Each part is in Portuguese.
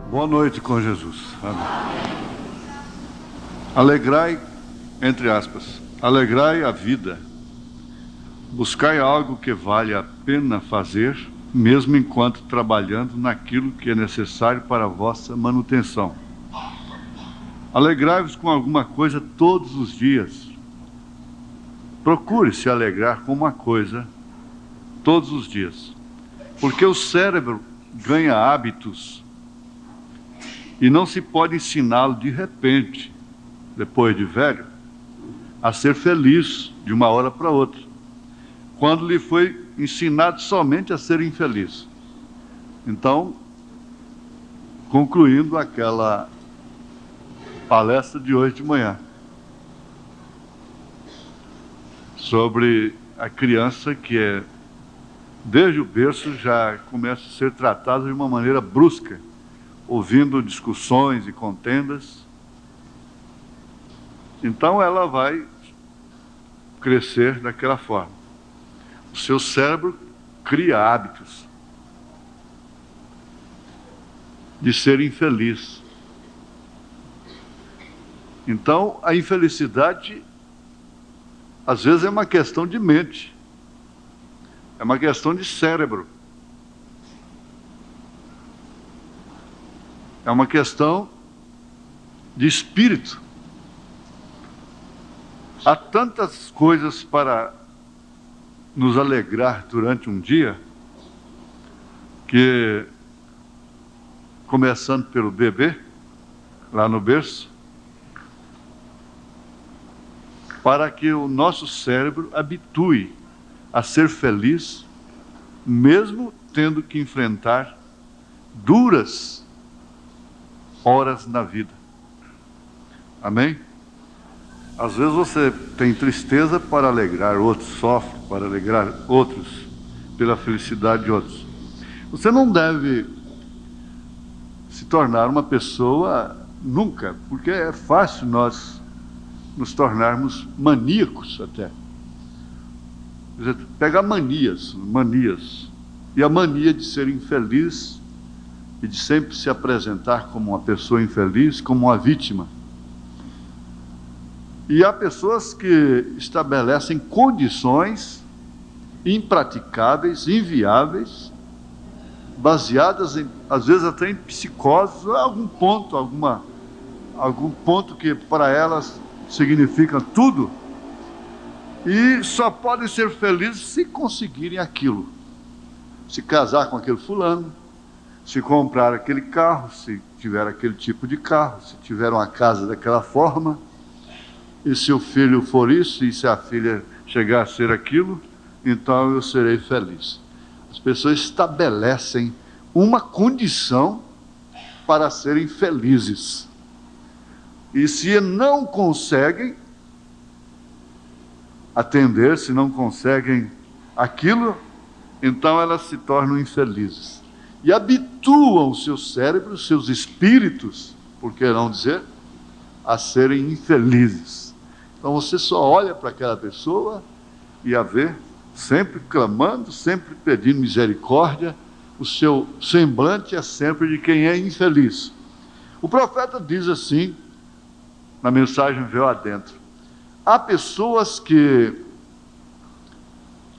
Boa noite com Jesus. Amém. Alegrai, entre aspas, alegrai a vida. Buscai algo que vale a pena fazer, mesmo enquanto trabalhando naquilo que é necessário para a vossa manutenção. Alegrai-vos com alguma coisa todos os dias. Procure se alegrar com uma coisa todos os dias, porque o cérebro ganha hábitos e não se pode ensiná-lo de repente, depois de velho, a ser feliz de uma hora para outra, quando lhe foi ensinado somente a ser infeliz. Então, concluindo aquela palestra de hoje de manhã, sobre a criança que desde o berço já começa a ser tratada de uma maneira brusca, ouvindo discussões e contendas. Então ela vai crescer daquela forma. O seu cérebro cria hábitos de ser infeliz. Então a infelicidade às vezes é uma questão de mente, é uma questão de cérebro, é uma questão de espírito. Há tantas coisas para nos alegrar durante um dia, que, começando pelo bebê, lá no berço, para que o nosso cérebro habitue a ser feliz, mesmo tendo que enfrentar duras horas na vida. Amém? Às vezes você tem tristeza para alegrar outros, sofre para alegrar outros, pela felicidade de outros. Você não deve se tornar uma pessoa nunca, porque é fácil nós nos tornarmos maníacos até. Quer dizer, pegar manias, e a mania de ser infeliz e de sempre se apresentar como uma pessoa infeliz, como uma vítima. E há pessoas que estabelecem condições impraticáveis, inviáveis, baseadas em, às vezes até em psicoses, algum ponto que para elas significa tudo, e só podem ser felizes se conseguirem aquilo. Se casar com aquele fulano, se comprar aquele carro, se tiver aquele tipo de carro, se tiver uma casa daquela forma, e se o filho for isso, e se a filha chegar a ser aquilo, então eu serei feliz. As pessoas estabelecem uma condição para serem felizes. E se não conseguem atender, se não conseguem aquilo, então elas se tornam infelizes. E habituam seus cérebros, seus espíritos, por que não dizer, a serem infelizes. Então você só olha para aquela pessoa e a vê sempre clamando, sempre pedindo misericórdia. O seu semblante é sempre de quem é infeliz. O profeta diz assim, na mensagem Véu Adentro: há pessoas que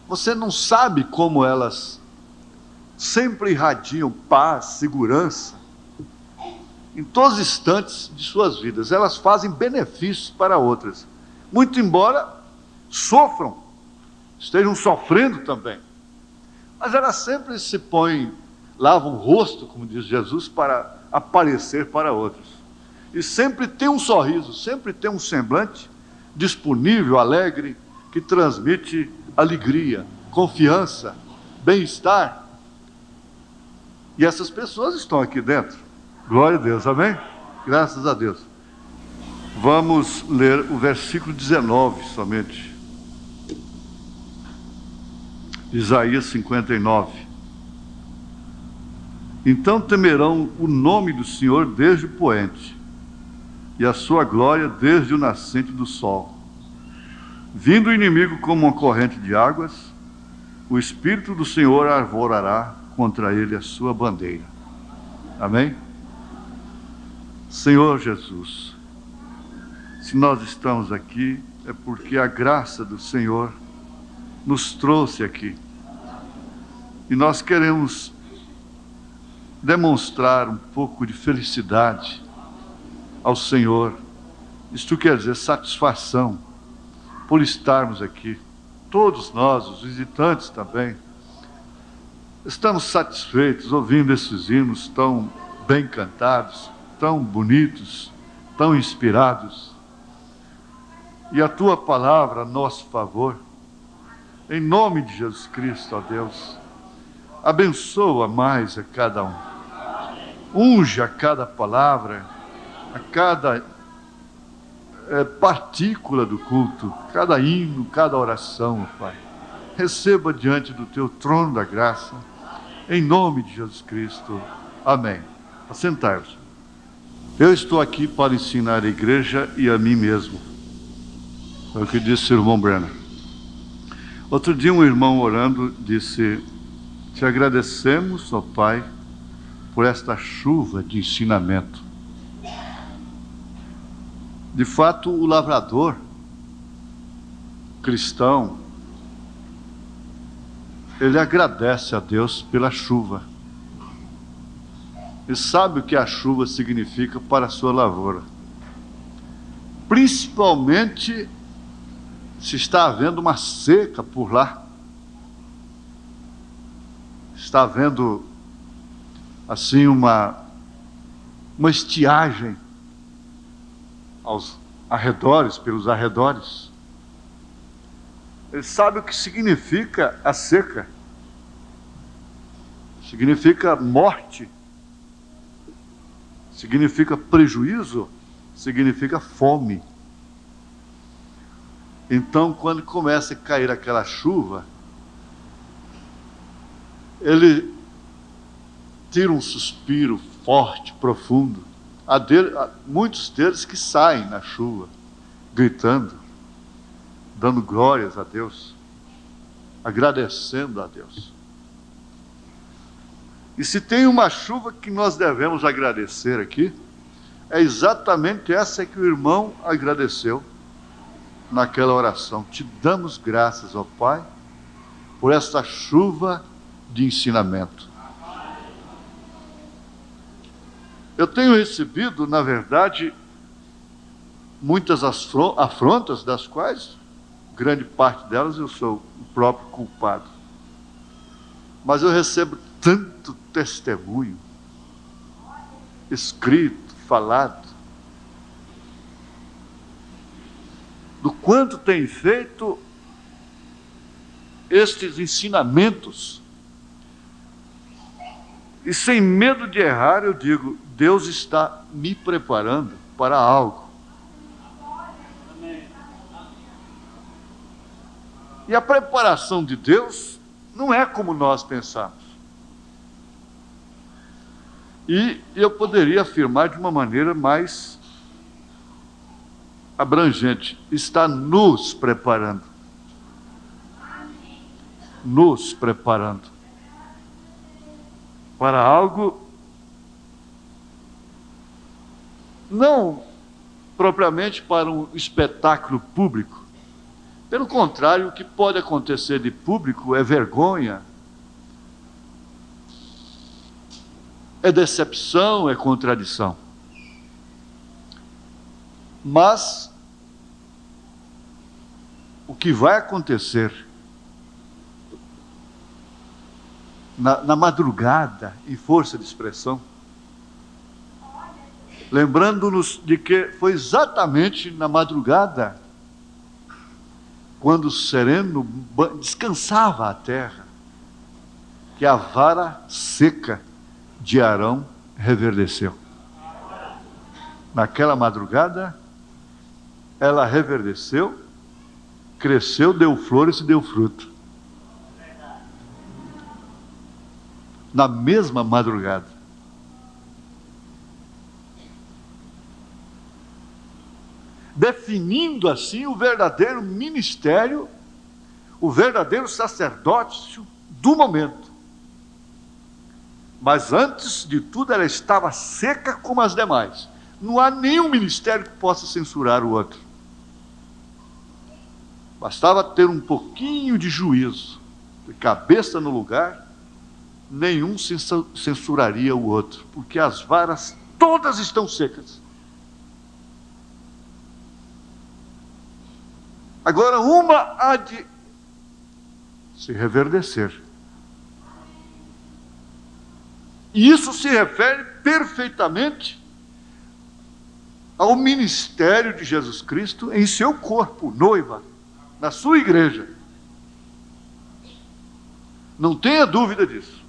você não sabe como elas sempre irradiam paz, segurança, em todos os instantes de suas vidas. Elas fazem benefícios para outras, muito embora sofram, estejam sofrendo também, mas elas sempre se põem, lavam o rosto, como diz Jesus, para aparecer para outros, e sempre tem um sorriso, sempre tem um semblante disponível, alegre, que transmite alegria, confiança, bem-estar. E essas pessoas estão aqui dentro. Glória a Deus, amém? Graças a Deus. Vamos ler o versículo 19 somente. Isaías 59. Então temerão o nome do Senhor desde o poente, e a sua glória desde o nascente do sol. Vindo o inimigo como uma corrente de águas, o Espírito do Senhor arvorará contra ele a sua bandeira. Amém? Senhor Jesus, se nós estamos aqui, é porque a graça do Senhor nos trouxe aqui. E nós queremos demonstrar um pouco de felicidade ao Senhor. Isto quer dizer satisfação por estarmos aqui. Todos nós, os visitantes também, estamos satisfeitos ouvindo esses hinos tão bem cantados, tão bonitos, tão inspirados. E a Tua palavra a nosso favor, em nome de Jesus Cristo, ó Deus, abençoa mais a cada um. Unge a cada palavra, a cada partícula do culto, cada hino, cada oração, ó Pai. Receba diante do Teu trono da graça, em nome de Jesus Cristo. Amém. Assentai-vos. Eu estou aqui para ensinar a igreja e a mim mesmo. É o que disse o irmão Brenner. Outro dia um irmão orando disse: te agradecemos, ó Pai, por esta chuva de ensinamento. De fato, o lavrador cristão, ele agradece a Deus pela chuva. E sabe o que a chuva significa para a sua lavoura. Principalmente se está havendo uma seca por lá. Está havendo, assim, uma estiagem aos arredores, pelos arredores. Ele sabe o que significa a seca. Significa morte. Significa prejuízo. Significa fome. Então, quando começa a cair aquela chuva, ele tira um suspiro forte, profundo. Há muitos deles que saem na chuva, gritando, dando glórias a Deus, agradecendo a Deus. E se tem uma chuva que nós devemos agradecer aqui, é exatamente essa que o irmão agradeceu naquela oração. Te damos graças, ó Pai, por esta chuva de ensinamento. Eu tenho recebido, na verdade, muitas afrontas, das quais, grande parte delas, eu sou o próprio culpado. Mas eu recebo tanto testemunho, escrito, falado, do quanto tem feito estes ensinamentos. E sem medo de errar, eu digo: Deus está me preparando para algo. E a preparação de Deus não é como nós pensamos. E eu poderia afirmar de uma maneira mais abrangente: está nos preparando. Nos preparando para algo não propriamente para um espetáculo público. Pelo contrário, o que pode acontecer de público é vergonha, é decepção, é contradição. Mas o que vai acontecer na madrugada, em força de expressão, lembrando-nos de que foi exatamente na madrugada, quando o sereno descansava a terra, que a vara seca de Arão reverdeceu. Naquela madrugada, ela reverdeceu, cresceu, deu flores e deu fruto. Na mesma madrugada. Definindo assim o verdadeiro ministério, o verdadeiro sacerdócio do momento. Mas antes de tudo ela estava seca como as demais, Não há nenhum ministério que possa censurar o outro. Bastava ter um pouquinho de juízo, de cabeça no lugar, nenhum censuraria o outro, porque as varas todas estão secas. Agora, uma há de se reverdecer. E isso se refere perfeitamente ao ministério de Jesus Cristo em seu corpo, noiva, na sua igreja. Não tenha dúvida disso.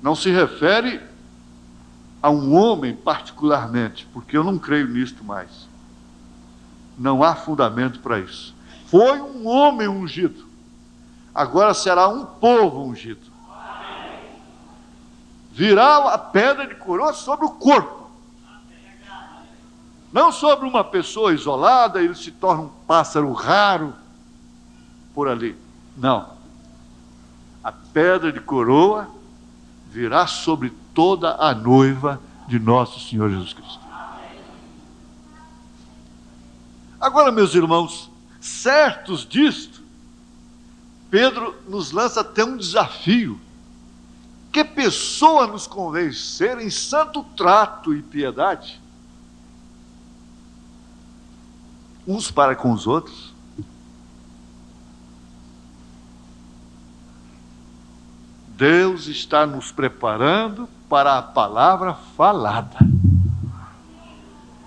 Não se refere a um homem particularmente, porque eu não creio nisto mais. Não há fundamento para isso. Foi um homem ungido, agora será um povo ungido. Virá a pedra de coroa sobre o corpo, não sobre uma pessoa isolada, ele se torna um pássaro raro por ali. Não. A pedra de coroa virá sobre toda a noiva de nosso Senhor Jesus Cristo. Agora, meus irmãos, certos disto, Pedro nos lança até um desafio. Que pessoa nos convencer em santo trato e piedade, uns para com os outros? Deus está nos preparando para a palavra falada.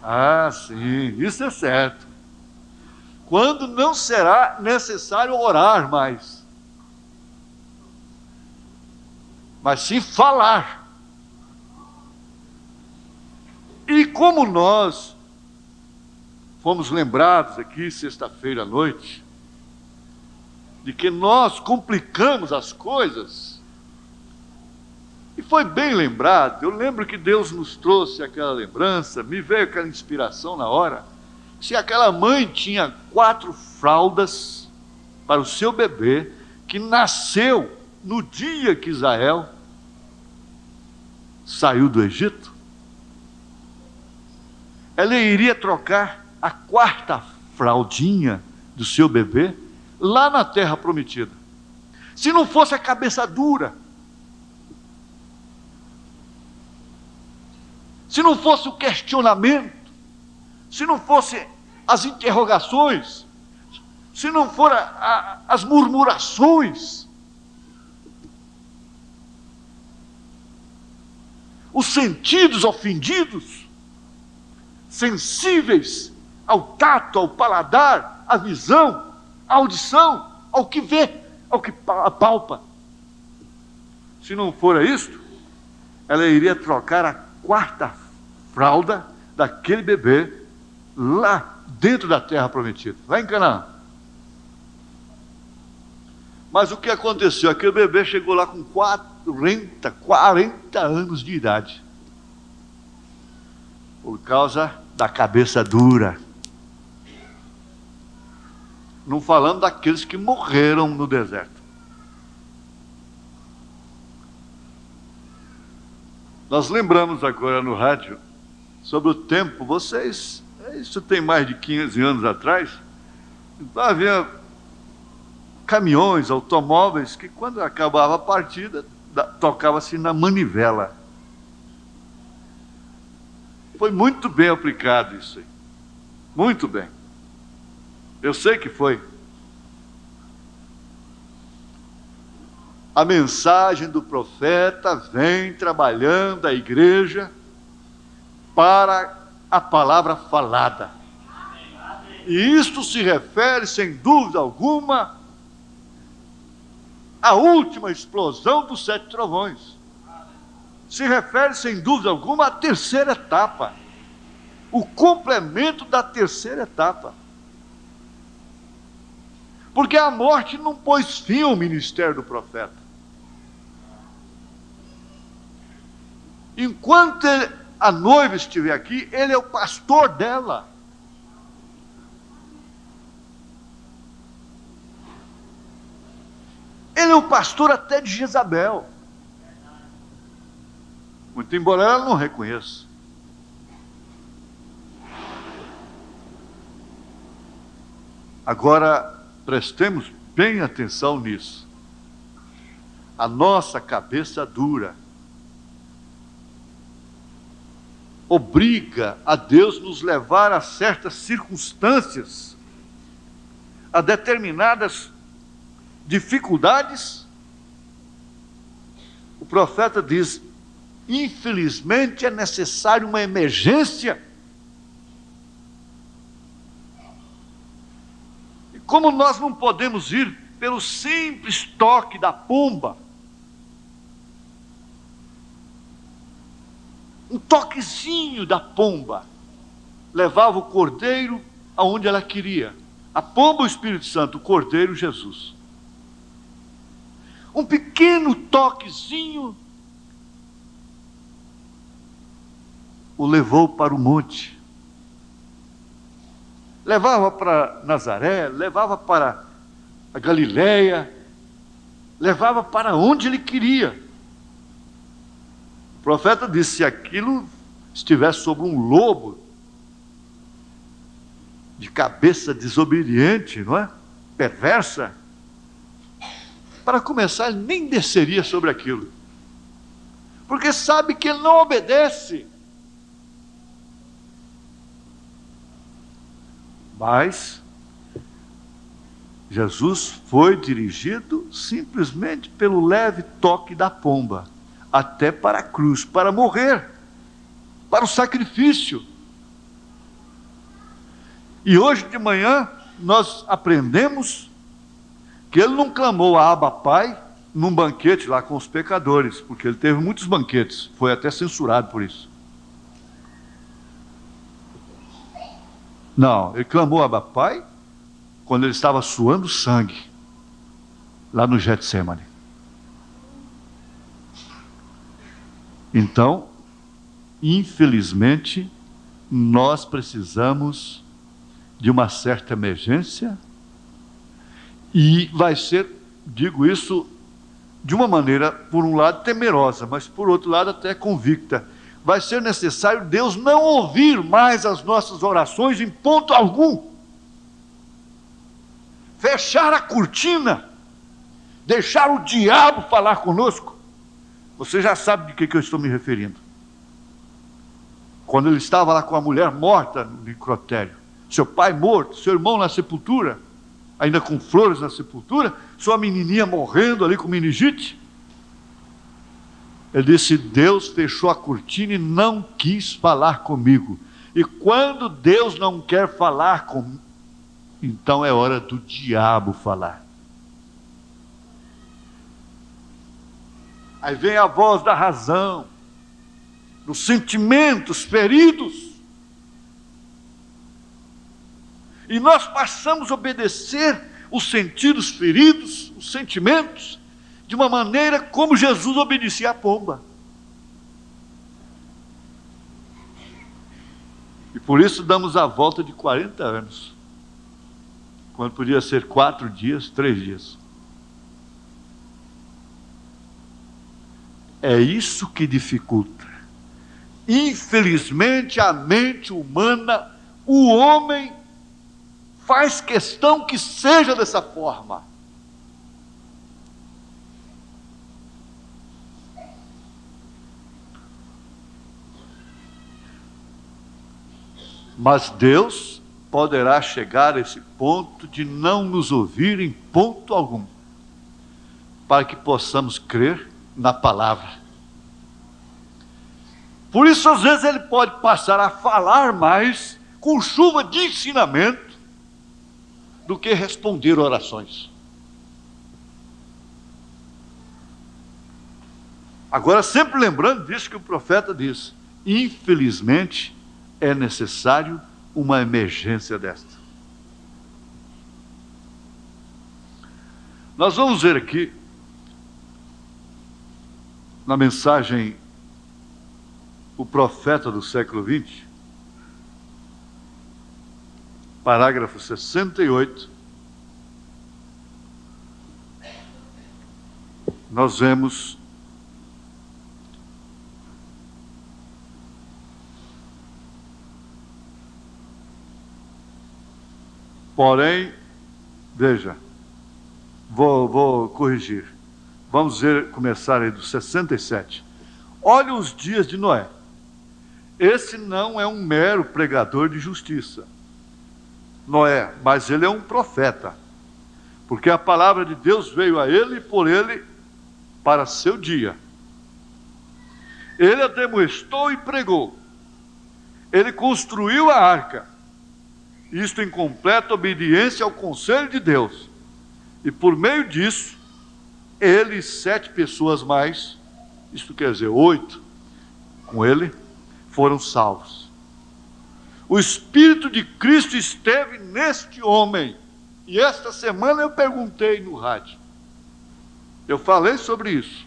Ah, sim, isso é certo. Quando não será necessário orar mais, mas sim falar. E como nós fomos lembrados aqui sexta-feira à noite, de que nós complicamos as coisas, e foi bem lembrado, eu lembro que Deus nos trouxe aquela lembrança, me veio aquela inspiração na hora, se aquela mãe tinha 4 fraldas para o seu bebê, que nasceu no dia que Israel saiu do Egito, ela iria trocar a 4ª fraldinha do seu bebê lá na terra prometida. Se não fosse a cabeça dura, se não fosse o questionamento, se não fosse as interrogações, se não foram as murmurações, os sentidos ofendidos, sensíveis ao tato, ao paladar, à visão, à audição, ao que vê, ao que apalpa. Se não for isto, ela iria trocar a 4ª fralda daquele bebê lá dentro da terra prometida, lá em Canaã. Mas o que aconteceu? Aquele bebê chegou lá com 40 anos de idade, por causa da cabeça dura. Não falando daqueles que morreram no deserto. Nós lembramos agora no rádio sobre o tempo, isso tem mais de 15 anos atrás, havia caminhões, automóveis, que quando acabava a partida, tocava-se na manivela. Foi muito bem aplicado isso aí. Muito bem. Eu sei que foi. A mensagem do profeta vem trabalhando a igreja para a palavra falada. E isto se refere, sem dúvida alguma, à última explosão dos 7 trovões. Se refere, sem dúvida alguma, à terceira etapa. O complemento da terceira etapa. Porque a morte não pôs fim ao ministério do profeta. Enquanto a noiva estiver aqui, ele é o pastor dela. Ele é o pastor até de Jezabel. Muito embora ela não reconheça. Agora, prestemos bem atenção nisso. A nossa cabeça dura obriga a Deus nos levar a certas circunstâncias, a determinadas dificuldades. O profeta diz: infelizmente é necessário uma emergência. E como nós não podemos ir pelo simples toque da pomba, um toquezinho da pomba levava o cordeiro aonde ela queria. A pomba, o Espírito Santo; o cordeiro, Jesus. Um pequeno toquezinho o levou para o monte. Levava para Nazaré, levava para a Galileia, levava para onde ele queria. O profeta disse: se aquilo estivesse sobre um lobo, de cabeça desobediente, não é? Perversa, para começar, ele nem desceria sobre aquilo, porque sabe que ele não obedece. Mas Jesus foi dirigido simplesmente pelo leve toque da pomba, até para a cruz, para morrer, para o sacrifício. E hoje de manhã nós aprendemos que ele não clamou a Abba Pai num banquete lá com os pecadores, porque ele teve muitos banquetes, foi até censurado por isso. Não, ele clamou a Abba Pai quando ele estava suando sangue, lá no Getsemane. Então, infelizmente, nós precisamos de uma certa emergência, e vai ser, digo isso de uma maneira, por um lado, temerosa, mas por outro lado, até convicta. Vai ser necessário Deus não ouvir mais as nossas orações em ponto algum. Fechar a cortina, deixar o diabo falar conosco. Você já sabe de que eu estou me referindo. Quando ele estava lá com a mulher morta no necrotério, seu pai morto, seu irmão na sepultura, ainda com flores na sepultura, sua menininha morrendo ali com meningite. Ele disse: Deus fechou a cortina e não quis falar comigo. E quando Deus não quer falar comigo, então é hora do diabo falar. Aí vem a voz da razão, dos sentimentos feridos, e nós passamos a obedecer os sentidos feridos, os sentimentos, de uma maneira como Jesus obedecia à pomba. E por isso damos a volta de 40 anos, quando podia ser 4 dias, 3 dias. É isso que dificulta. Infelizmente, a mente humana, o homem, faz questão que seja dessa forma. Mas Deus poderá chegar a esse ponto de não nos ouvir em ponto algum, para que possamos crer na palavra. Por isso, às vezes, ele pode passar a falar mais com chuva de ensinamento do que responder orações. Agora, sempre lembrando disso que o profeta diz: infelizmente, é necessário uma emergência desta. Nós vamos ver aqui, na mensagem O Profeta do Século XX, parágrafo 68, nós vemos porém Veja, vou corrigir. Vamos ver, começar aí do 67. Olha os dias de Noé. Esse não é um mero pregador de justiça, Noé, mas ele é um profeta, porque a palavra de Deus veio a ele e por ele para seu dia. Ele ademoestou e pregou. Ele construiu a arca, isto em completa obediência ao conselho de Deus. E por meio disso, ele e 7 pessoas mais, isto quer dizer 8, com ele, foram salvos. O Espírito de Cristo esteve neste homem. E esta semana eu perguntei no rádio. Eu falei sobre isso.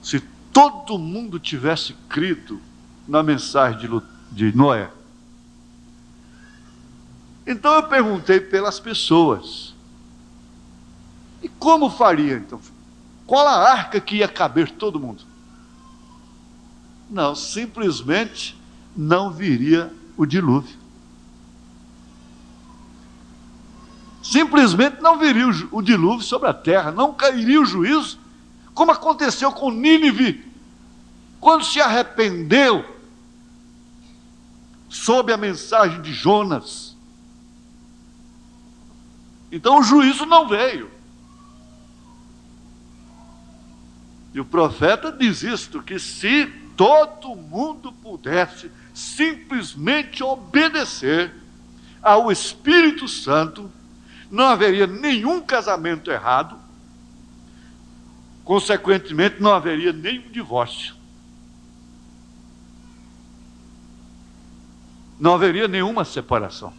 Se todo mundo tivesse crido na mensagem de Noé. Então eu perguntei pelas pessoas. E como faria então? Qual a arca que ia caber todo mundo? Não, simplesmente não viria o dilúvio. Simplesmente não viria o dilúvio sobre a terra, não cairia o juízo, como aconteceu com Nínive, quando se arrependeu, sob a mensagem de Jonas. Então o juízo não veio. E o profeta diz isto, que se todo mundo pudesse simplesmente obedecer ao Espírito Santo, não haveria nenhum casamento errado, consequentemente não haveria nenhum divórcio. Não haveria nenhuma separação.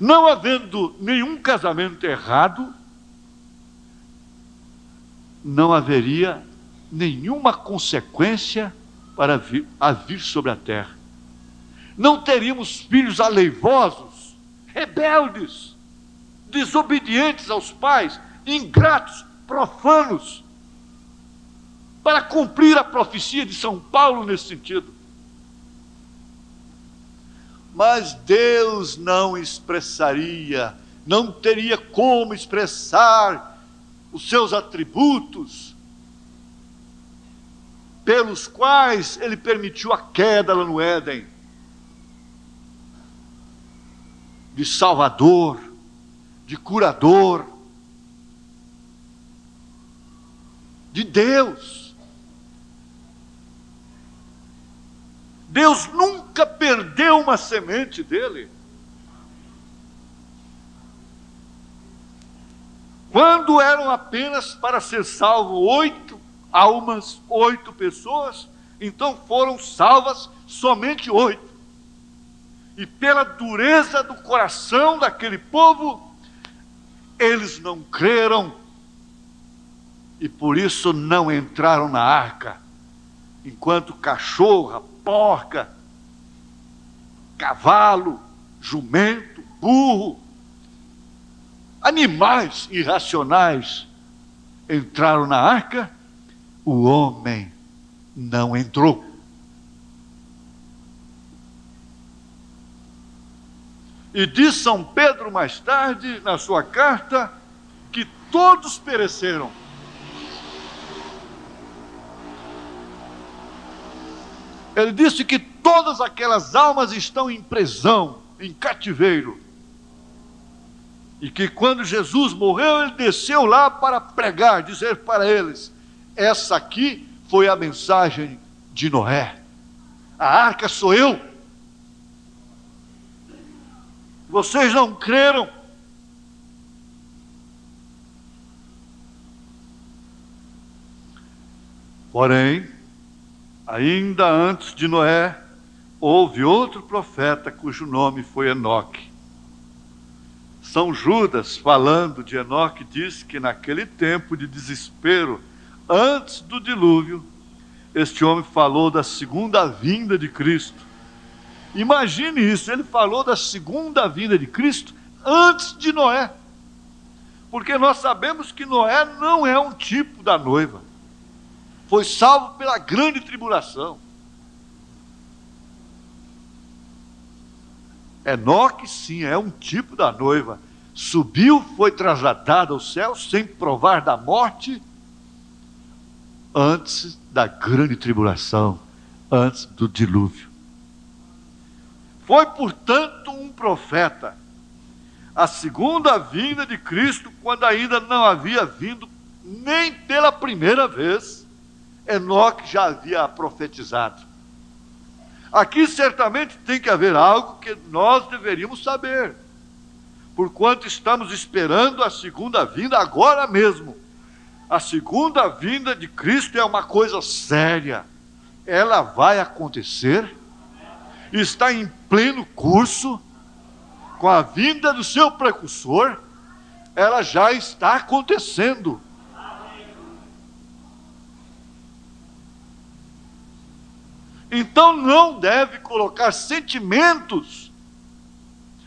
Não havendo nenhum casamento errado, não haveria nenhuma consequência para vir sobre a terra. Não teríamos filhos aleivosos, rebeldes, desobedientes aos pais, ingratos, profanos, para cumprir a profecia de São Paulo nesse sentido. Mas Deus não expressaria, não teria como expressar os seus atributos, pelos quais ele permitiu a queda lá no Éden, de Salvador, de curador, de Deus. Deus nunca perdeu uma semente dele. Quando eram apenas para ser salvo 8 almas, 8 pessoas, então foram salvas somente 8. E pela dureza do coração daquele povo, eles não creram, e por isso não entraram na arca, enquanto cachorra, porca, cavalo, jumento, burro, animais irracionais entraram na arca, o homem não entrou. E diz São Pedro mais tarde, na sua carta, que todos pereceram. Ele disse que todas aquelas almas estão em prisão, em cativeiro. E que quando Jesus morreu, ele desceu lá para pregar, dizer para eles: essa aqui foi a mensagem de Noé. A arca sou eu. Vocês não creram. Porém, ainda antes de Noé, houve outro profeta cujo nome foi Enoque. São Judas, falando de Enoque, diz que naquele tempo de desespero, antes do dilúvio, este homem falou da segunda vinda de Cristo. Imagine isso, ele falou da segunda vinda de Cristo antes de Noé. Porque nós sabemos que Noé não é um tipo da noiva. Foi salvo pela grande tribulação. Enoque, sim, é um tipo da noiva. Subiu, foi trasladado ao céu sem provar da morte, antes da grande tribulação, antes do dilúvio. Foi, portanto, um profeta. A segunda vinda de Cristo, quando ainda não havia vindo nem pela primeira vez, Enoque já havia profetizado. Aqui certamente tem que haver algo que nós deveríamos saber, porquanto estamos esperando a segunda vinda agora mesmo. A segunda vinda de Cristo é uma coisa séria. Ela vai acontecer, está em pleno curso, com a vinda do seu precursor, ela já está acontecendo. Então não deve colocar sentimentos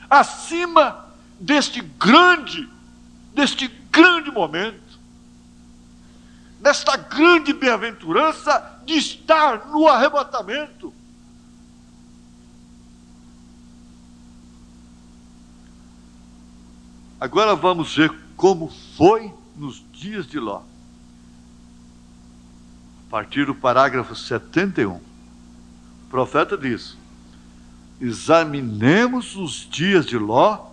acima deste grande momento, desta grande bem-aventurança de estar no arrebatamento. Agora vamos ver como foi nos dias de Ló. A partir do parágrafo 71, o profeta diz: examinemos os dias de Ló,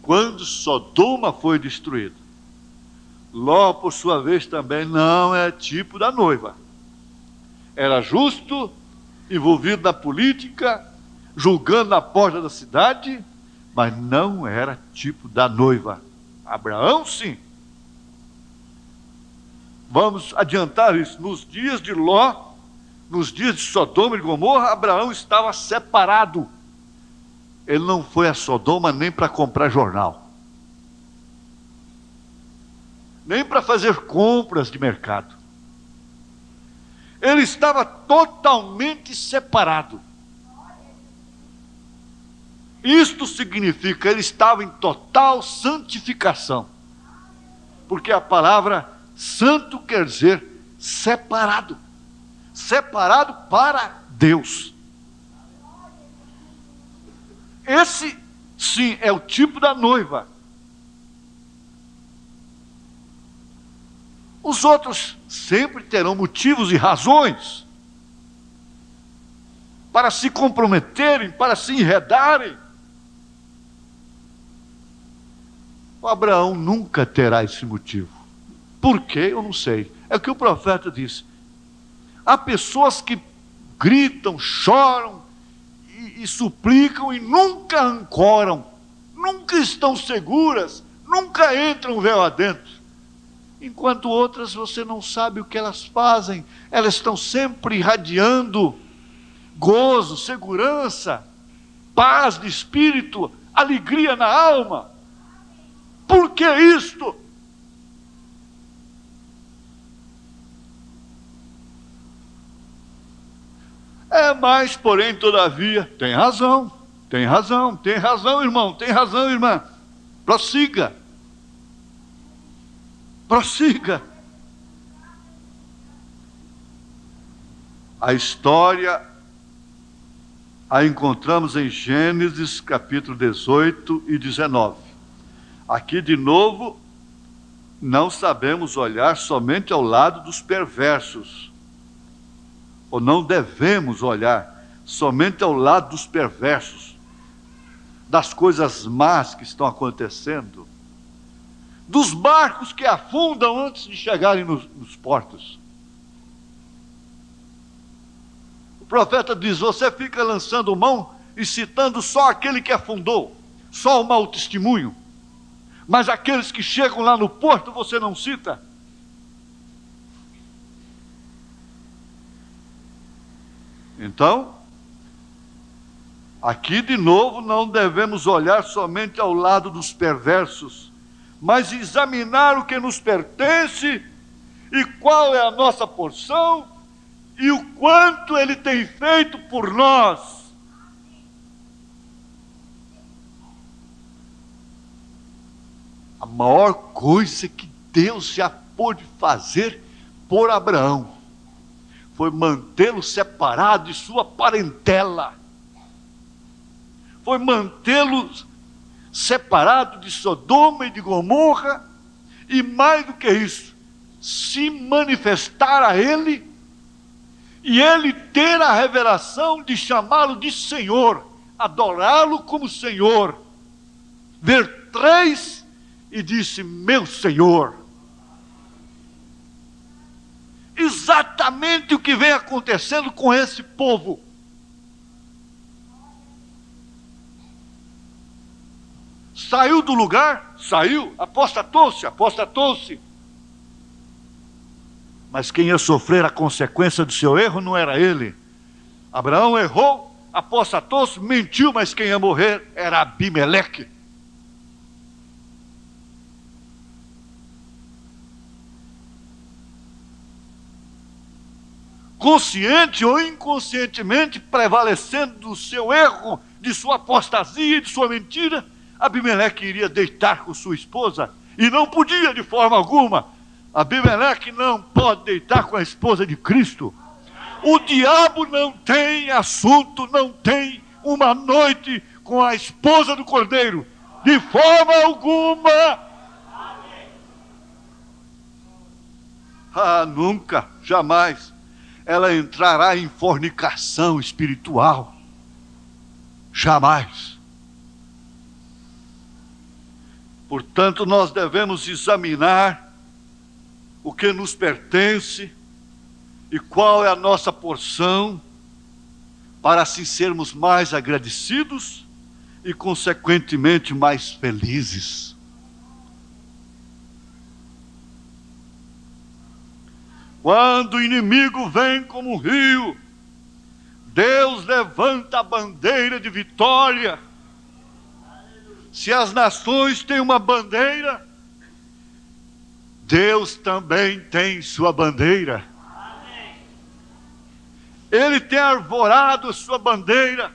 quando Sodoma foi destruída. Ló, por sua vez, também não é tipo da noiva. Era justo, envolvido na política, julgando na porta da cidade, mas não era tipo da noiva. Abraão, sim. Vamos adiantar isso. Nos dias de Ló, nos dias de Sodoma e Gomorra, Abraão estava separado. Ele não foi a Sodoma nem para comprar jornal, nem para fazer compras de mercado. Ele estava totalmente separado. Isto significa, ele estava em total santificação. Porque a palavra santo quer dizer separado. Separado para Deus. Esse, sim, é o tipo da noiva. Os outros sempre terão motivos e razões para se comprometerem, para se enredarem. O Abraão nunca terá esse motivo. Por quê? Eu não sei. É o que o profeta disse. Há pessoas que gritam, choram e suplicam e nunca ancoram, nunca estão seguras, nunca entram véu adentro. Enquanto outras você não sabe o que elas fazem, elas estão sempre irradiando gozo, segurança, paz de espírito, alegria na alma. Por que isto? Mas, porém, todavia, tem razão, irmão, tem razão, irmã. Prossiga. A história a encontramos em Gênesis capítulo 18 e 19. Aqui de novo, não sabemos olhar somente ao lado dos perversos, ou não devemos olhar somente ao lado dos perversos, das coisas más que estão acontecendo, dos barcos que afundam antes de chegarem nos portos. O profeta diz: você fica lançando mão e citando só aquele que afundou, só o mau testemunho, mas aqueles que chegam lá no porto você não cita. Então, aqui de novo não devemos olhar somente ao lado dos perversos, mas examinar o que nos pertence e qual é a nossa porção e o quanto Ele tem feito por nós. A maior coisa que Deus já pôde fazer por Abraão foi mantê-lo separado de sua parentela, foi mantê-los separados de Sodoma e de Gomorra, e mais do que isso, se manifestar a ele, e ele ter a revelação de chamá-lo de Senhor, adorá-lo como Senhor, ver três e disse: meu Senhor. Exatamente o que vem acontecendo com esse povo. Saiu do lugar? Saiu. Apostatou-se. Mas quem ia sofrer a consequência do seu erro não era ele. Abraão errou, apostatou-se, mentiu, mas quem ia morrer era Abimeleque. Consciente ou inconscientemente, prevalecendo do seu erro, de sua apostasia, de sua mentira, Abimeleque iria deitar com sua esposa, e não podia de forma alguma. Abimeleque não pode deitar com a esposa de Cristo. O diabo não tem assunto, não tem uma noite com a esposa do Cordeiro, de forma alguma. Nunca, jamais. Ela entrará em fornicação espiritual. Jamais. Portanto, nós devemos examinar o que nos pertence e qual é a nossa porção, para assim sermos mais agradecidos e, consequentemente, mais felizes. Quando o inimigo vem como um rio, Deus levanta a bandeira de vitória. Se as nações têm uma bandeira, Deus também tem sua bandeira. Ele tem arvorado a sua bandeira.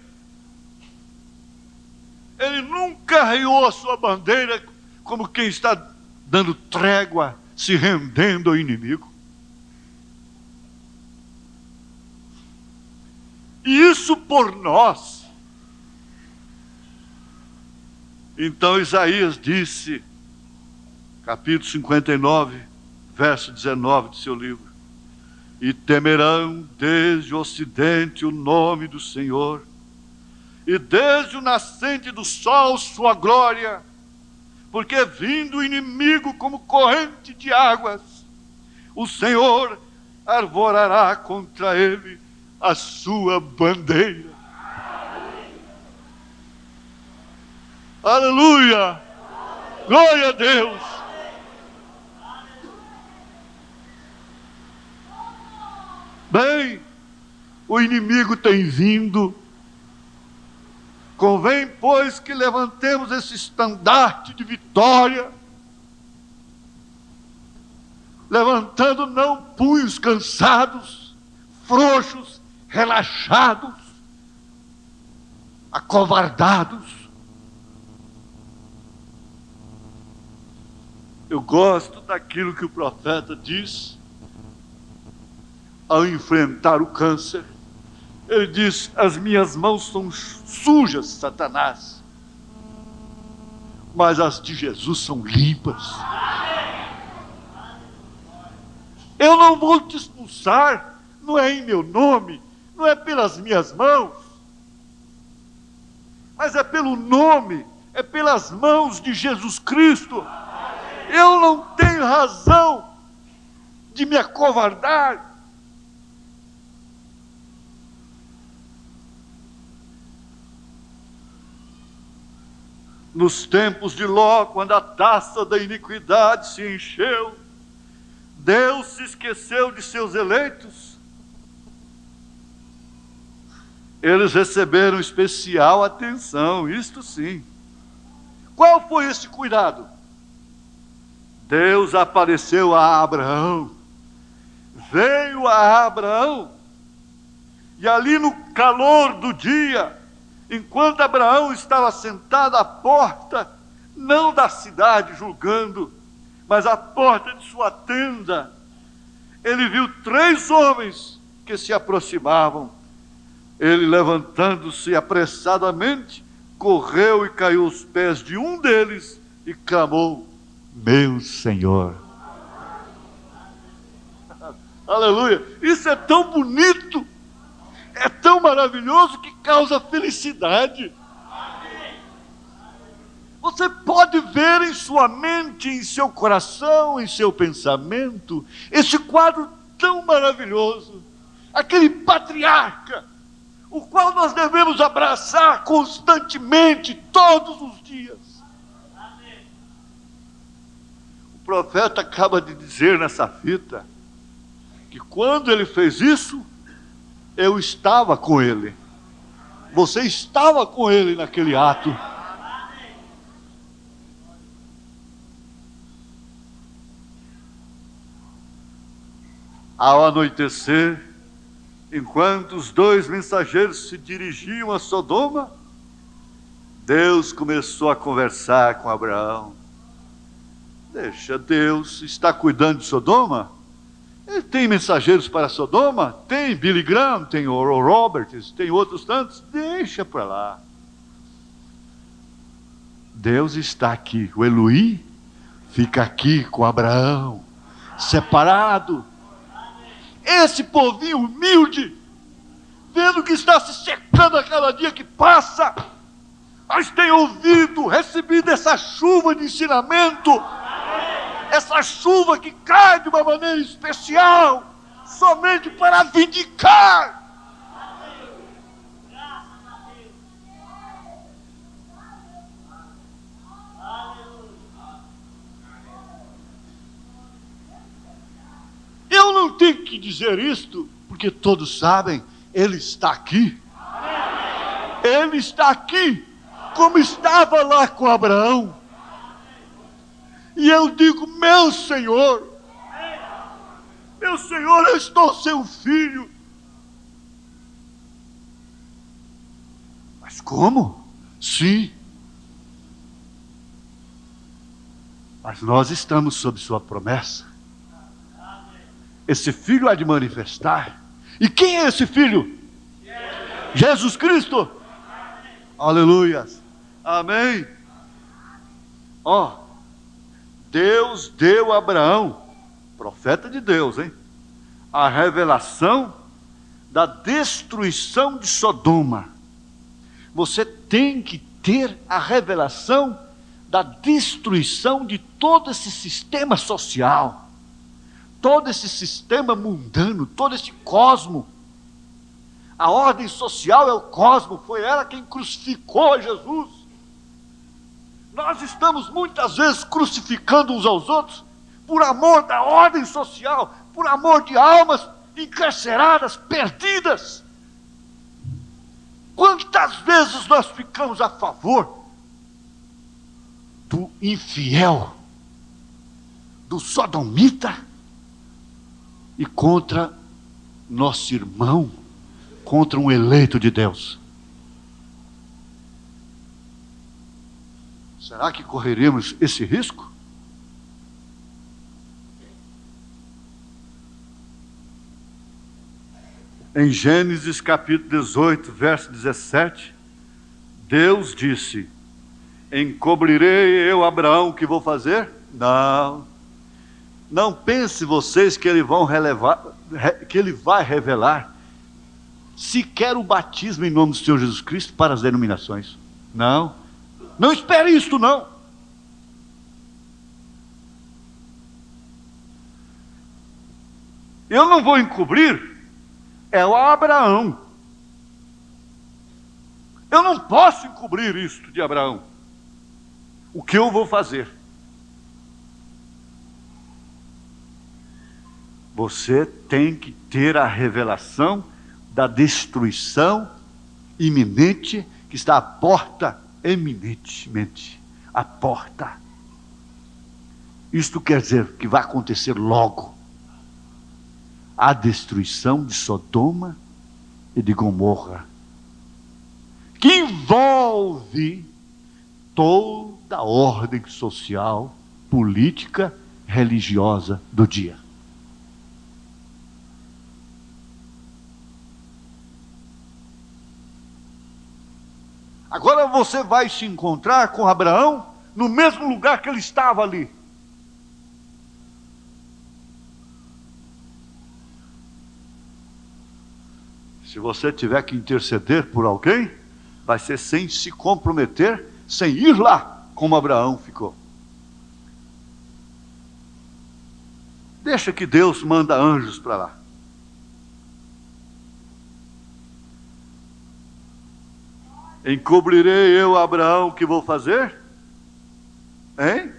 Ele nunca arriou a sua bandeira como quem está dando trégua, se rendendo ao inimigo. E isso por nós. Então Isaías disse, capítulo 59, verso 19 de seu livro: e temerão desde o ocidente o nome do Senhor, e desde o nascente do sol sua glória, porque vindo o inimigo como corrente de águas, o Senhor arvorará contra ele a sua bandeira. Aleluia! Glória a Deus! Bem, o inimigo tem vindo. Convém, pois, que levantemos esse estandarte de vitória, levantando não punhos cansados, frouxos, relaxados, acovardados. Eu gosto daquilo que o profeta diz ao enfrentar o câncer. Ele diz: as minhas mãos são sujas, Satanás, mas as de Jesus são limpas. Eu não vou te expulsar, não é em meu nome, não é pelas minhas mãos, mas é pelo nome, é pelas mãos de Jesus Cristo. Eu não tenho razão de me acovardar. Nos tempos de Ló, quando a taça da iniquidade se encheu, Deus se esqueceu de seus eleitos. Eles receberam especial atenção, isto sim. Qual foi esse cuidado? Deus apareceu a Abraão, veio a Abraão, e ali no calor do dia, enquanto Abraão estava sentado à porta, não da cidade julgando, mas à porta de sua tenda, ele viu 3 homens que se aproximavam. Ele, levantando-se apressadamente, correu e caiu aos pés de um deles e clamou: meu Senhor. Aleluia! Isso é tão bonito, é tão maravilhoso que causa felicidade. Você pode ver em sua mente, em seu coração, em seu pensamento, esse quadro tão maravilhoso. Aquele patriarca, o qual nós devemos abraçar constantemente, todos os dias. O profeta acaba de dizer nessa fita, que quando ele fez isso, eu estava com ele. Você estava com ele naquele ato. Ao anoitecer, enquanto os dois mensageiros se dirigiam a Sodoma, Deus começou a conversar com Abraão. Deixa, Deus está cuidando de Sodoma? Ele tem mensageiros para Sodoma? Tem Billy Graham, tem Oral Roberts, tem outros tantos. Deixa para lá. Deus está aqui. O Eloí fica aqui com Abraão, separado. Esse povinho humilde, vendo que está se secando a cada dia que passa, mas tem ouvido, recebido essa chuva de ensinamento, essa chuva que cai de uma maneira especial, somente para vindicar. Eu não tenho que dizer isto, porque todos sabem, Ele está aqui. Ele está aqui, como estava lá com Abraão. E eu digo: meu Senhor, eu estou seu filho. Mas como? Sim. Mas nós estamos sob sua promessa. Esse filho há de manifestar. E quem é esse filho? Jesus Cristo. Aleluias. Amém. Ó, Deus deu a Abraão, profeta de Deus, hein, a revelação da destruição de Sodoma. Você tem que ter a revelação da destruição de todo esse sistema social, todo esse sistema mundano, todo esse cosmo. A ordem social é o cosmo, foi ela quem crucificou Jesus. Nós estamos muitas vezes crucificando uns aos outros por amor da ordem social, por amor de almas encarceradas, perdidas. Quantas vezes nós ficamos a favor do infiel, do sodomita, e contra nosso irmão, contra um eleito de Deus? Será que correremos esse risco? Em Gênesis capítulo 18, verso 17, Deus disse: encobrirei eu Abraão, o que vou fazer? Não pense vocês que ele vai revelar sequer o batismo em nome do Senhor Jesus Cristo para as denominações. Não espere isto, não. Eu não vou encobrir, é o Abraão. Eu não posso encobrir isto de Abraão. O que eu vou fazer? Você tem que ter a revelação da destruição iminente que está à porta, eminentemente à porta. Isto quer dizer que vai acontecer logo a destruição de Sodoma e de Gomorra, que envolve toda a ordem social, política, religiosa do dia. Agora você vai se encontrar com Abraão no mesmo lugar que ele estava ali. Se você tiver que interceder por alguém, vai ser sem se comprometer, sem ir lá, como Abraão ficou. Deixa que Deus manda anjos para lá. Encobrirei eu a Abraão o que vou fazer? Hein?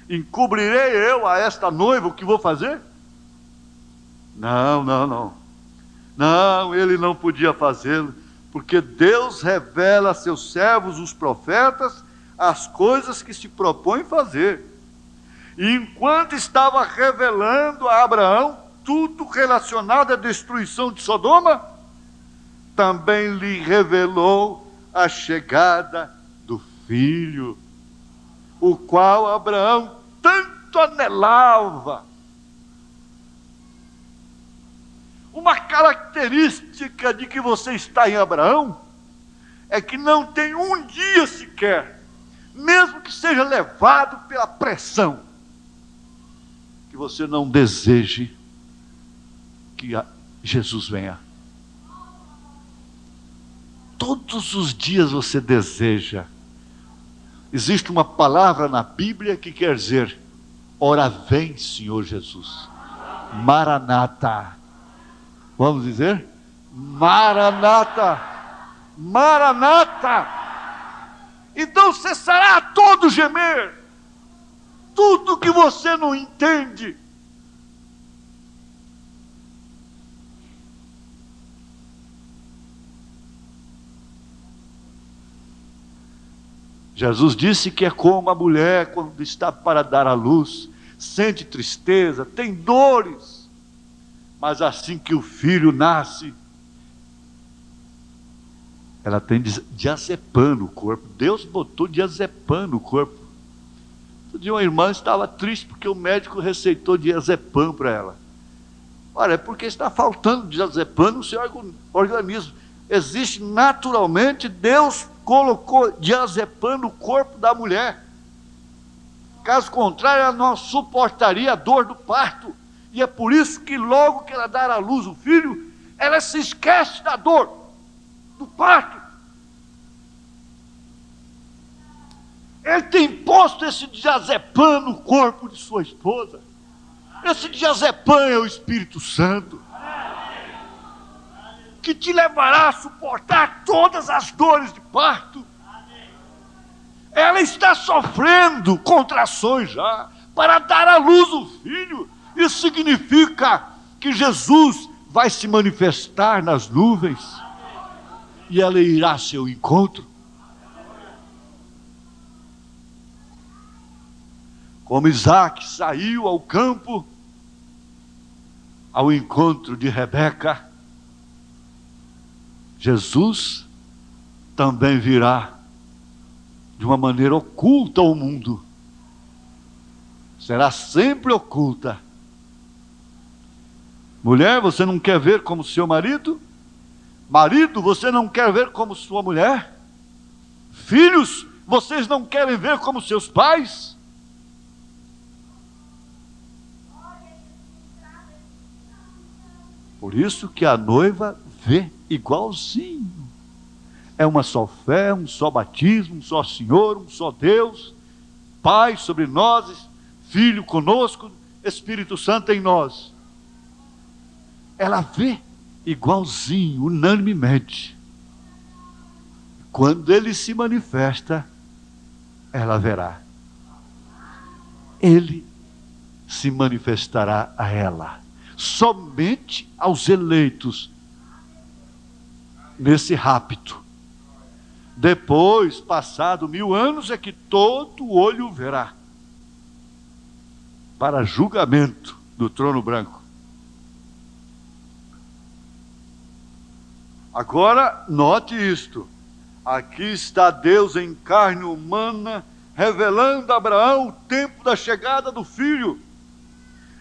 Encobrirei eu a esta noiva o que vou fazer? Não, não, não. Não, ele não podia fazê-lo, porque Deus revela a seus servos, os profetas, as coisas que se propõe fazer. E enquanto estava revelando a Abraão tudo relacionado à destruição de Sodoma, também lhe revelou a chegada do filho, o qual Abraão tanto anelava. Uma característica de que você está em Abraão é que não tem um dia sequer, mesmo que seja levado pela pressão, que você não deseje que Jesus venha. Todos os dias você deseja. Existe uma palavra na Bíblia que quer dizer: ora vem, Senhor Jesus. Maranata. Vamos dizer? Maranata. Maranata. Então cessará todo gemer, tudo que você não entende. Jesus disse que é como a mulher quando está para dar à luz, sente tristeza, tem dores, mas assim que o filho nasce, ela tem diazepam no corpo. Deus botou diazepam no corpo. Outro dia uma irmã estava triste porque o médico receitou diazepam para ela. Olha, é porque está faltando diazepam no seu organismo. Existe naturalmente, Deus colocou diazepam no corpo da mulher. Caso contrário, ela não suportaria a dor do parto. E é por isso que logo que ela dar à luz o filho, ela se esquece da dor do parto. Ele tem posto esse diazepam no corpo de sua esposa. Esse diazepam é o Espírito Santo, que te levará a suportar todas as dores de parto. Ela está sofrendo contrações já para dar à luz o filho. Isso significa que Jesus vai se manifestar nas nuvens e ela irá ao seu encontro. Como Isaac saiu ao campo ao encontro de Rebeca, Jesus também virá de uma maneira oculta ao mundo. Será sempre oculta. Mulher, você não quer ver como seu marido? Marido, você não quer ver como sua mulher? Filhos, vocês não querem ver como seus pais? Por isso que a noiva vê igualzinho. É uma só fé, um só batismo, um só Senhor, um só Deus, Pai sobre nós, Filho conosco, Espírito Santo em nós. Ela vê igualzinho, unanimemente. Quando ele se manifesta, ela verá. Ele se manifestará a ela. Somente aos eleitos nesse rapto. Depois, passado 1000 anos, é que todo olho verá para julgamento do trono branco. Agora, note isto. Aqui está Deus em carne humana, revelando a Abraão o tempo da chegada do filho.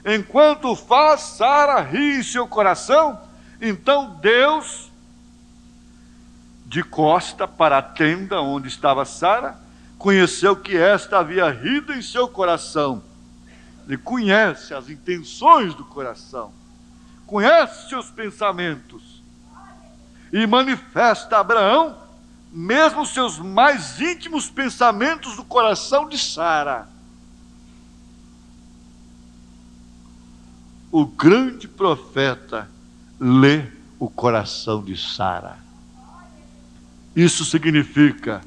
Enquanto faz Sara rir em seu coração, então Deus de costa para a tenda onde estava Sara, conheceu que esta havia rido em seu coração. Ele conhece as intenções do coração, conhece seus pensamentos, e manifesta a Abraão mesmo os seus mais íntimos pensamentos do coração de Sara. O grande profeta lê o coração de Sara. Isso significa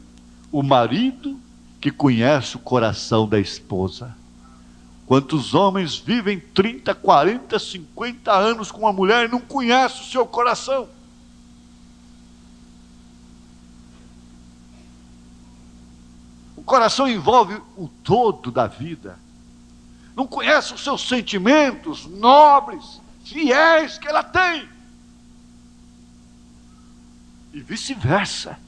o marido que conhece o coração da esposa. Quantos homens vivem 30, 40, 50 anos com uma mulher e não conhecem o seu coração? O coração envolve o todo da vida. Não conhece os seus sentimentos nobres, fiéis que ela tem. E vice-versa.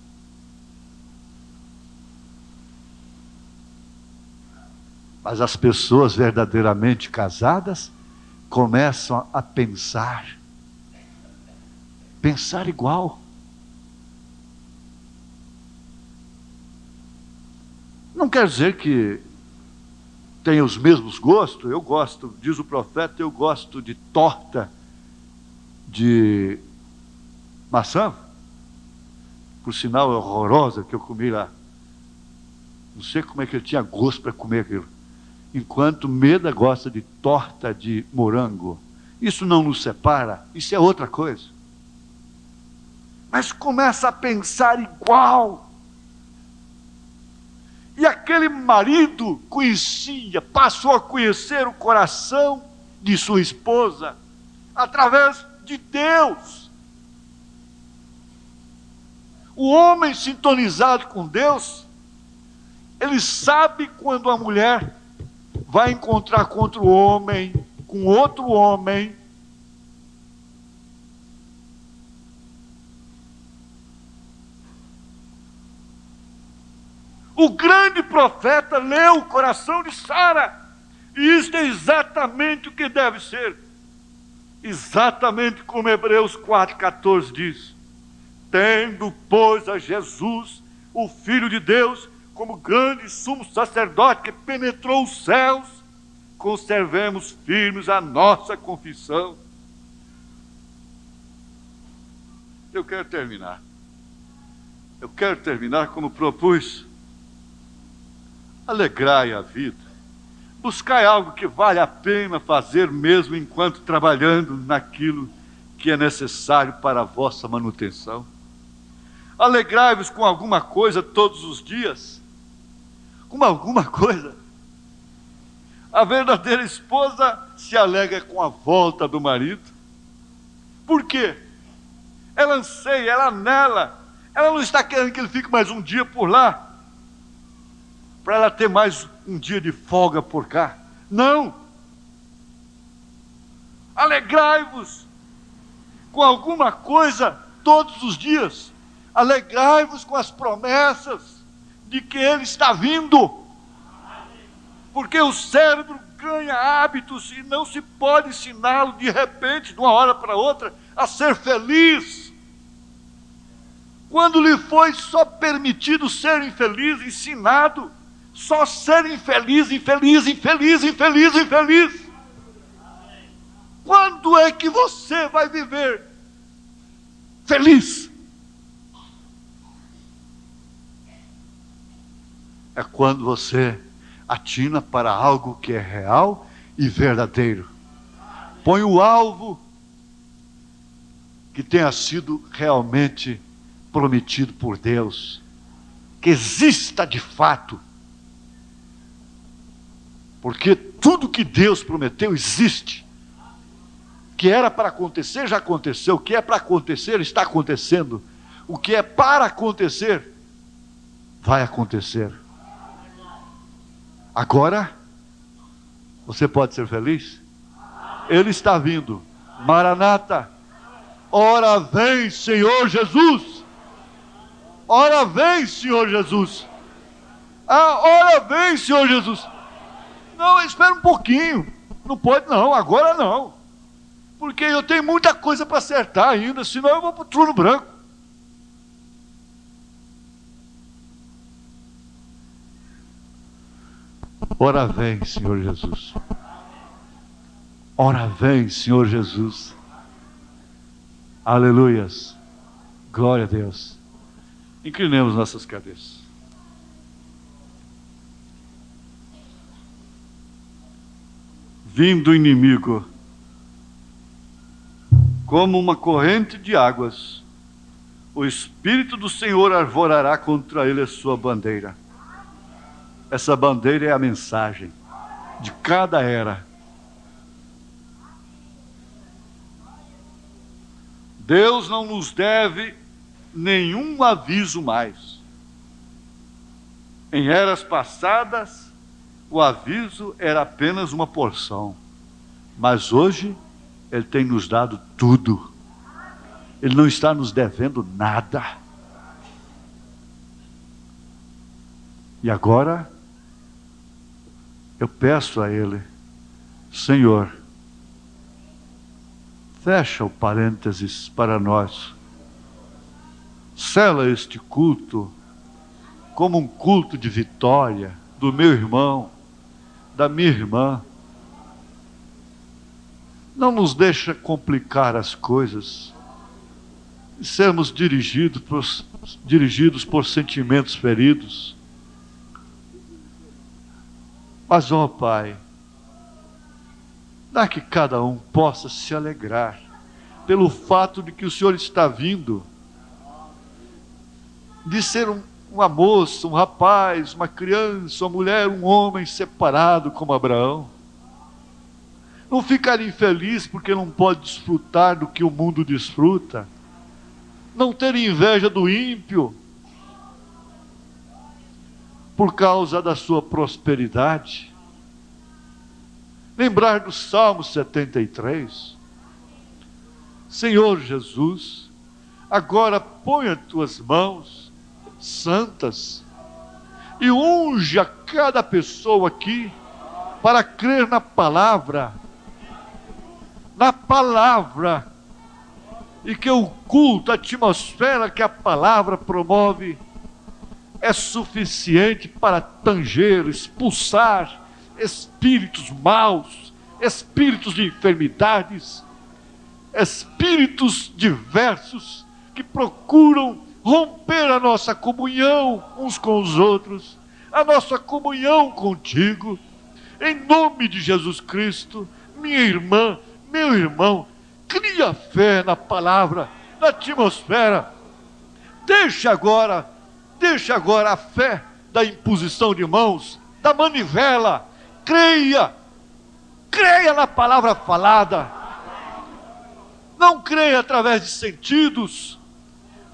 Mas as pessoas verdadeiramente casadas começam a pensar igual. Não quer dizer que tenha os mesmos gostos. Eu gosto, diz o profeta, eu gosto de torta de maçã. Por sinal, é horrorosa que eu comi lá. Não sei como é que ele tinha gosto para comer aquilo. Enquanto Meda gosta de torta de morango. Isso não nos separa, isso é outra coisa. Mas começa a pensar igual. E aquele marido passou a conhecer o coração de sua esposa através de Deus. O homem sintonizado com Deus, ele sabe quando a mulher vai encontrar com outro homem, O grande profeta leu o coração de Sara, e isto é exatamente o que deve ser. Exatamente como Hebreus 4,14 diz: tendo, pois, a Jesus, o Filho de Deus, como grande sumo sacerdote que penetrou os céus, conservemos firmes a nossa confissão. Eu quero terminar como propus. Alegrai a vida, buscai algo que vale a pena fazer mesmo enquanto trabalhando naquilo que é necessário para a vossa manutenção. Alegrai-vos com alguma coisa todos os dias, com alguma coisa. A verdadeira esposa se alegra com a volta do marido. Por quê? Ela anseia, ela anela, ela não está querendo que ele fique mais um dia por lá, para ela ter mais um dia de folga por cá. Não! Alegrai-vos com alguma coisa todos os dias. Alegrai-vos com as promessas de que Ele está vindo. Porque o cérebro ganha hábitos e não se pode ensiná-lo de repente, de uma hora para outra, a ser feliz. Quando lhe foi só permitido ser infeliz, ensinado, só ser infeliz. Quando é que você vai viver feliz? É quando você atina para algo que é real e verdadeiro. Põe o alvo que tenha sido realmente prometido por Deus, que exista de fato. Porque tudo que Deus prometeu existe. O que era para acontecer, já aconteceu. O que é para acontecer, está acontecendo. O que é para acontecer, vai acontecer. Agora, você pode ser feliz? Ele está vindo. Maranata. Ora vem, Senhor Jesus. Ora vem, Senhor Jesus. Ora vem, Senhor Jesus. Não, espera um pouquinho. Não pode não, agora não. Porque eu tenho muita coisa para acertar ainda, senão eu vou para o trono branco. Ora vem, Senhor Jesus. Ora vem, Senhor Jesus. Aleluias. Glória a Deus. Inclinemos nossas cabeças. Vindo o inimigo como uma corrente de águas, o Espírito do Senhor arvorará contra ele a sua bandeira. Essa bandeira é a mensagem de cada era. Deus não nos deve nenhum aviso mais. Em eras passadas, o aviso era apenas uma porção. Mas hoje, Ele tem nos dado tudo. Ele não está nos devendo nada. E agora, eu peço a Ele, Senhor, fecha o parênteses para nós. Sela este culto como um culto de vitória do meu irmão, da minha irmã. Não nos deixa complicar as coisas e sermos dirigidos por sentimentos feridos. Mas, ó Pai, dá que cada um possa se alegrar pelo fato de que o Senhor está vindo, de ser uma moça, um rapaz, uma criança, uma mulher, um homem separado como Abraão. Não ficar infeliz porque não pode desfrutar do que o mundo desfruta. Não ter inveja do ímpio por causa da sua prosperidade. Lembrar do Salmo 73. Senhor Jesus, agora põe as tuas mãos santas e unge a cada pessoa aqui para crer na palavra, e que o culto, a atmosfera que a palavra promove é suficiente para tanger, expulsar espíritos maus, espíritos de enfermidades, espíritos diversos que procuram romper a nossa comunhão uns com os outros, a nossa comunhão contigo. Em nome de Jesus Cristo, minha irmã, meu irmão, cria fé na palavra, na atmosfera. Deixa agora a fé da imposição de mãos, da manivela. Creia na palavra falada. Não creia através de sentidos,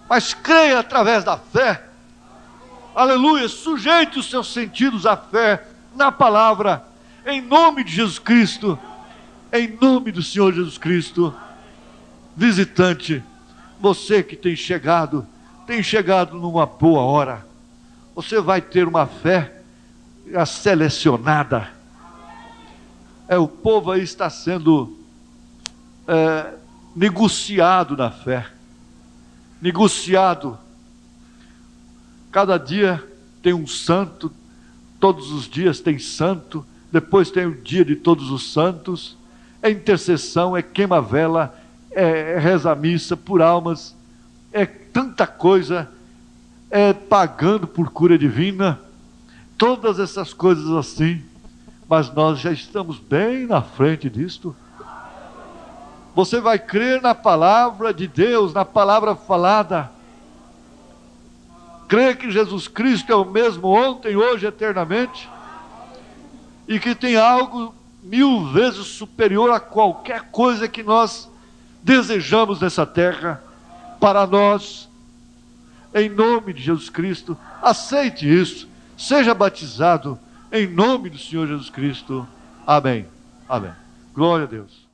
mas creia através da fé. Aleluia, sujeite os seus sentidos à fé, na palavra, em nome de Jesus Cristo, em nome do Senhor Jesus Cristo. Visitante, você que tem chegado numa boa hora, você vai ter uma fé selecionada. O povo aí está sendo negociado na fé, negociado. Cada dia tem um santo, todos os dias tem santo, depois tem o dia de todos os santos, é intercessão, é queima-vela, é reza a missa por almas, é tanta coisa, é pagando por cura divina, todas essas coisas assim, mas nós já estamos bem na frente disto. Você vai crer na palavra de Deus, na palavra falada, crer que Jesus Cristo é o mesmo ontem, hoje, eternamente, e que tem algo 1000 vezes superior a qualquer coisa que nós desejamos nessa terra, para nós, em nome de Jesus Cristo. Aceite isso, seja batizado, em nome do Senhor Jesus Cristo. Amém. Amém. Glória a Deus.